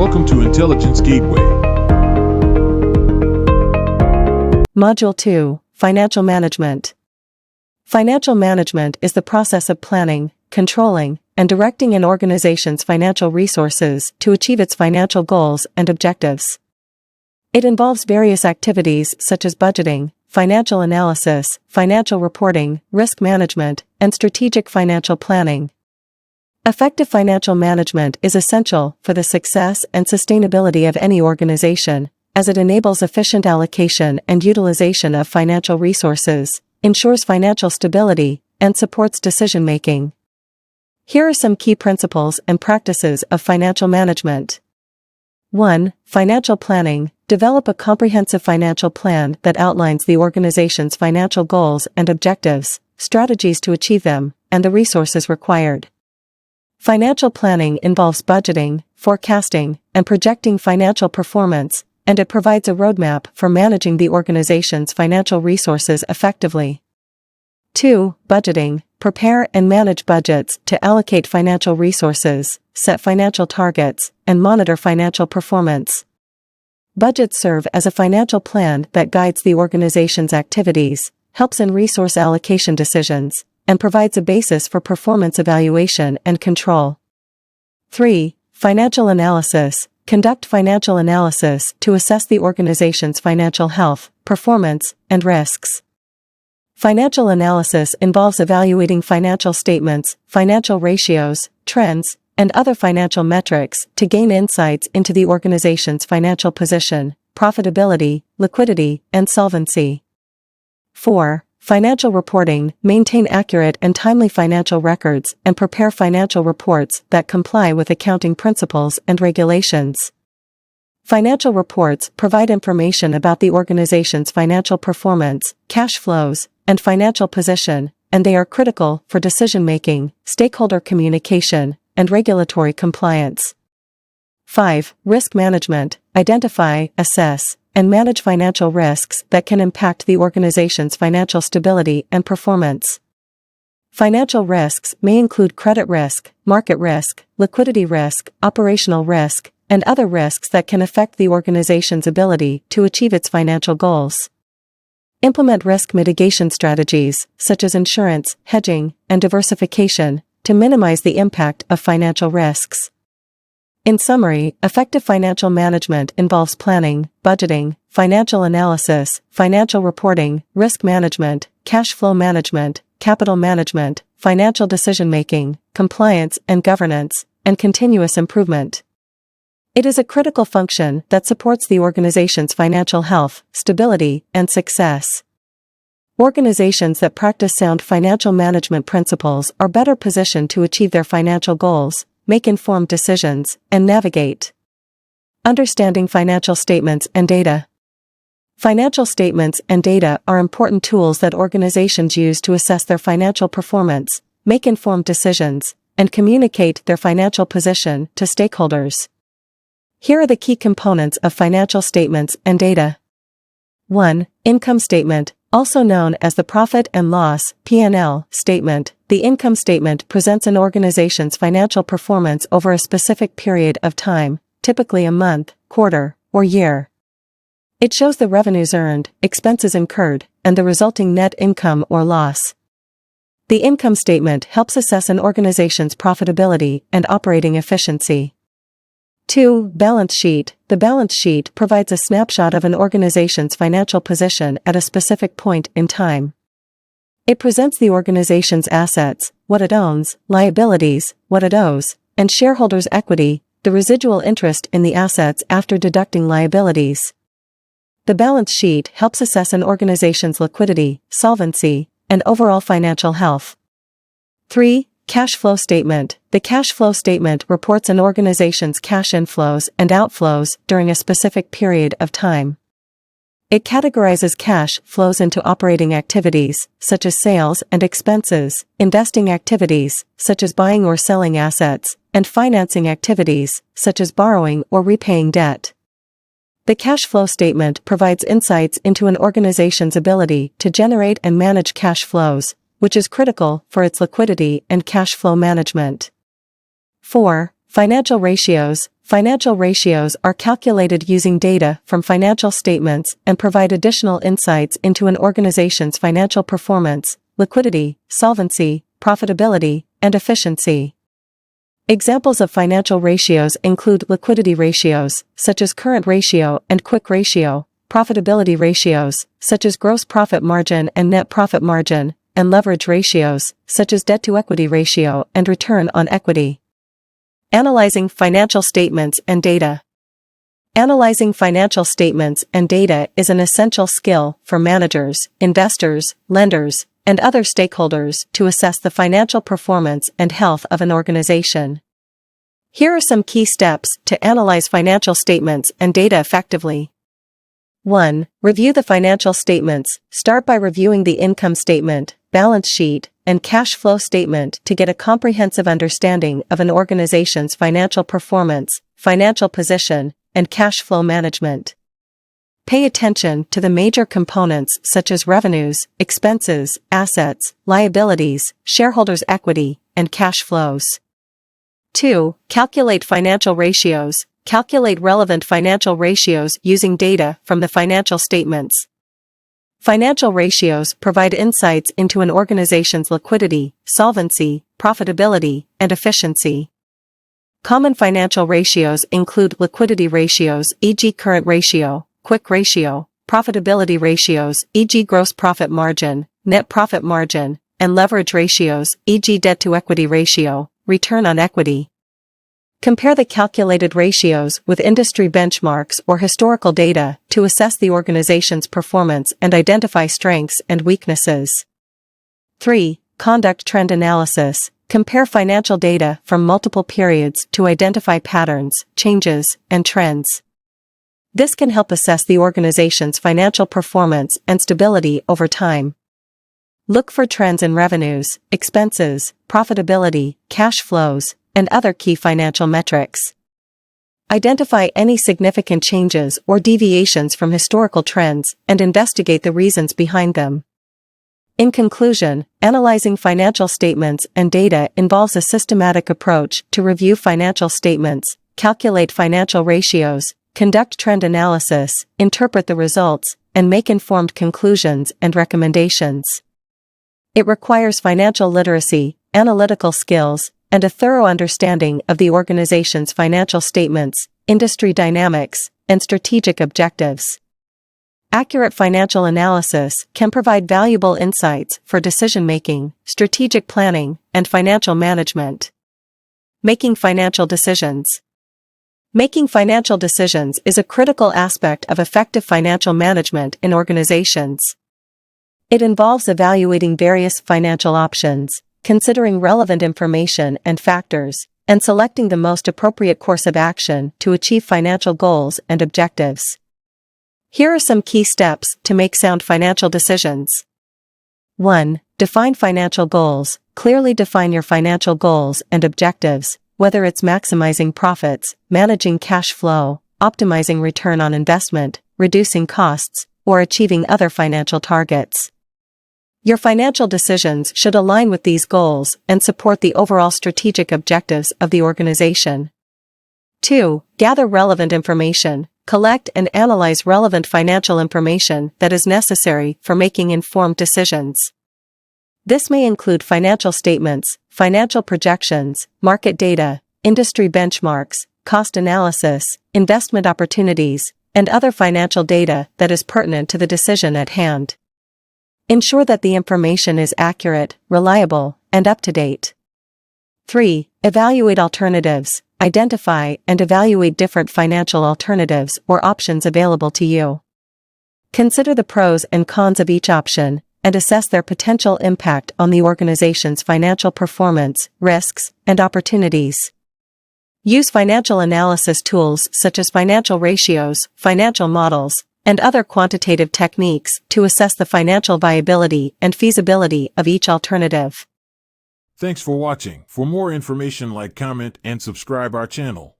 Welcome to Intelligence Gateway. Module 2, Financial Management. Financial management is the process of planning, controlling, and directing an organization's financial resources to achieve its financial goals and objectives. It involves various activities such as budgeting, financial analysis, financial reporting, risk management, and strategic financial planning. Effective financial management is essential for the success and sustainability of any organization, as it enables efficient allocation and utilization of financial resources, ensures financial stability, and supports decision-making. Here are some key principles and practices of financial management. 1. Financial planning. Develop a comprehensive financial plan that outlines the organization's financial goals and objectives, strategies to achieve them, and the resources required. Financial planning involves budgeting, forecasting, and projecting financial performance, and it provides a roadmap for managing the organization's financial resources effectively. 2. Budgeting. Prepare and manage budgets to allocate financial resources, set financial targets, and monitor financial performance. Budgets serve as a financial plan that guides the organization's activities, helps in resource allocation decisions, and provides a basis for performance evaluation and control. 3. Financial analysis. Conduct financial analysis to assess the organization's financial health, performance, and risks. Financial analysis involves evaluating financial statements, financial ratios, trends, and other financial metrics to gain insights into the organization's financial position, profitability, liquidity, and solvency. 4. Financial reporting. Maintain accurate and timely financial records and prepare financial reports that comply with accounting principles and regulations. Financial reports provide information about the organization's financial performance, cash flows, and financial position, and they are critical for decision-making, stakeholder communication, and regulatory compliance. 5. Risk management. Identify, assess, and manage financial risks that can impact the organization's financial stability and performance. Financial risks may include credit risk, market risk, liquidity risk, operational risk, and other risks that can affect the organization's ability to achieve its financial goals. Implement risk mitigation strategies, such as insurance, hedging, and diversification, to minimize the impact of financial risks. In summary, effective financial management involves planning, budgeting, financial analysis, financial reporting, risk management, cash flow management, capital management, financial decision-making, compliance and governance, and continuous improvement. It is a critical function that supports the organization's financial health, stability, and success. Organizations that practice sound financial management principles are better positioned to achieve their financial goals, make informed decisions, and navigate. Understanding financial statements and data. Financial statements and data are important tools that organizations use to assess their financial performance, make informed decisions, and communicate their financial position to stakeholders. Here are the key components of financial statements and data. 1. Income statement, also known as the profit and loss (P&L) statement. The income statement presents an organization's financial performance over a specific period of time, typically a month, quarter, or year. It shows the revenues earned, expenses incurred, and the resulting net income or loss. The income statement helps assess an organization's profitability and operating efficiency. 2. Balance sheet. The balance sheet provides a snapshot of an organization's financial position at a specific point in time. It presents the organization's assets, what it owns, liabilities, what it owes, and shareholders' equity, the residual interest in the assets after deducting liabilities. The balance sheet helps assess an organization's liquidity, solvency, and overall financial health. 3. Cash flow statement. The cash flow statement reports an organization's cash inflows and outflows during a specific period of time. It categorizes cash flows into operating activities, such as sales and expenses, investing activities, such as buying or selling assets, and financing activities, such as borrowing or repaying debt. The cash flow statement provides insights into an organization's ability to generate and manage cash flows, which is critical for its liquidity and cash flow management. 4. Financial ratios. Financial ratios are calculated using data from financial statements and provide additional insights into an organization's financial performance, liquidity, solvency, profitability, and efficiency. Examples of financial ratios include liquidity ratios, such as current ratio and quick ratio, profitability ratios, such as gross profit margin and net profit margin, and leverage ratios, such as debt-to-equity ratio and return on equity. Analyzing financial statements and data. Analyzing financial statements and data is an essential skill for managers, investors, lenders, and other stakeholders to assess the financial performance and health of an organization. Here are some key steps to analyze financial statements and data effectively. 1. Review the financial statements. Start by reviewing the income statement, balance sheet, and cash flow statement to get a comprehensive understanding of an organization's financial performance, financial position, and cash flow management. Pay attention to the major components such as revenues, expenses, assets, liabilities, shareholders' equity, and cash flows. 2. Calculate financial ratios. Calculate relevant financial ratios using data from the financial statements. Financial ratios provide insights into an organization's liquidity, solvency, profitability, and efficiency. Common financial ratios include liquidity ratios, e.g. current ratio, quick ratio, profitability ratios, e.g. gross profit margin, net profit margin, and leverage ratios, e.g. debt-to-equity ratio, return on equity. Compare the calculated ratios with industry benchmarks or historical data to assess the organization's performance and identify strengths and weaknesses. 3. Conduct trend analysis. Compare financial data from multiple periods to identify patterns, changes, and trends. This can help assess the organization's financial performance and stability over time. Look for trends in revenues, expenses, profitability, cash flows, and other key financial metrics. Identify any significant changes or deviations from historical trends and investigate the reasons behind them. In conclusion, analyzing financial statements and data involves a systematic approach to review financial statements, calculate financial ratios, conduct trend analysis, interpret the results, and make informed conclusions and recommendations. It requires financial literacy, analytical skills, and a thorough understanding of the organization's financial statements, industry dynamics, and strategic objectives. Accurate financial analysis can provide valuable insights for decision-making, strategic planning, and financial management. Making financial decisions. Making financial decisions is a critical aspect of effective financial management in organizations. It involves evaluating various financial options, considering relevant information and factors, and selecting the most appropriate course of action to achieve financial goals and objectives. Here are some key steps to make sound financial decisions. 1. Define financial goals. Clearly define your financial goals and objectives, whether it's maximizing profits, managing cash flow, optimizing return on investment, reducing costs, or achieving other financial targets. Your financial decisions should align with these goals and support the overall strategic objectives of the organization. 2. Gather relevant information. Collect and analyze relevant financial information that is necessary for making informed decisions. This may include financial statements, financial projections, market data, industry benchmarks, cost analysis, investment opportunities, and other financial data that is pertinent to the decision at hand. Ensure that the information is accurate, reliable, and up-to-date. 3. Evaluate alternatives. Identify and evaluate different financial alternatives or options available to you. Consider the pros and cons of each option, and assess their potential impact on the organization's financial performance, risks, and opportunities. Use financial analysis tools such as financial ratios, financial models, and other quantitative techniques to assess the financial viability and feasibility of each alternative. Thanks for watching. For more information, like, comment, and subscribe our channel.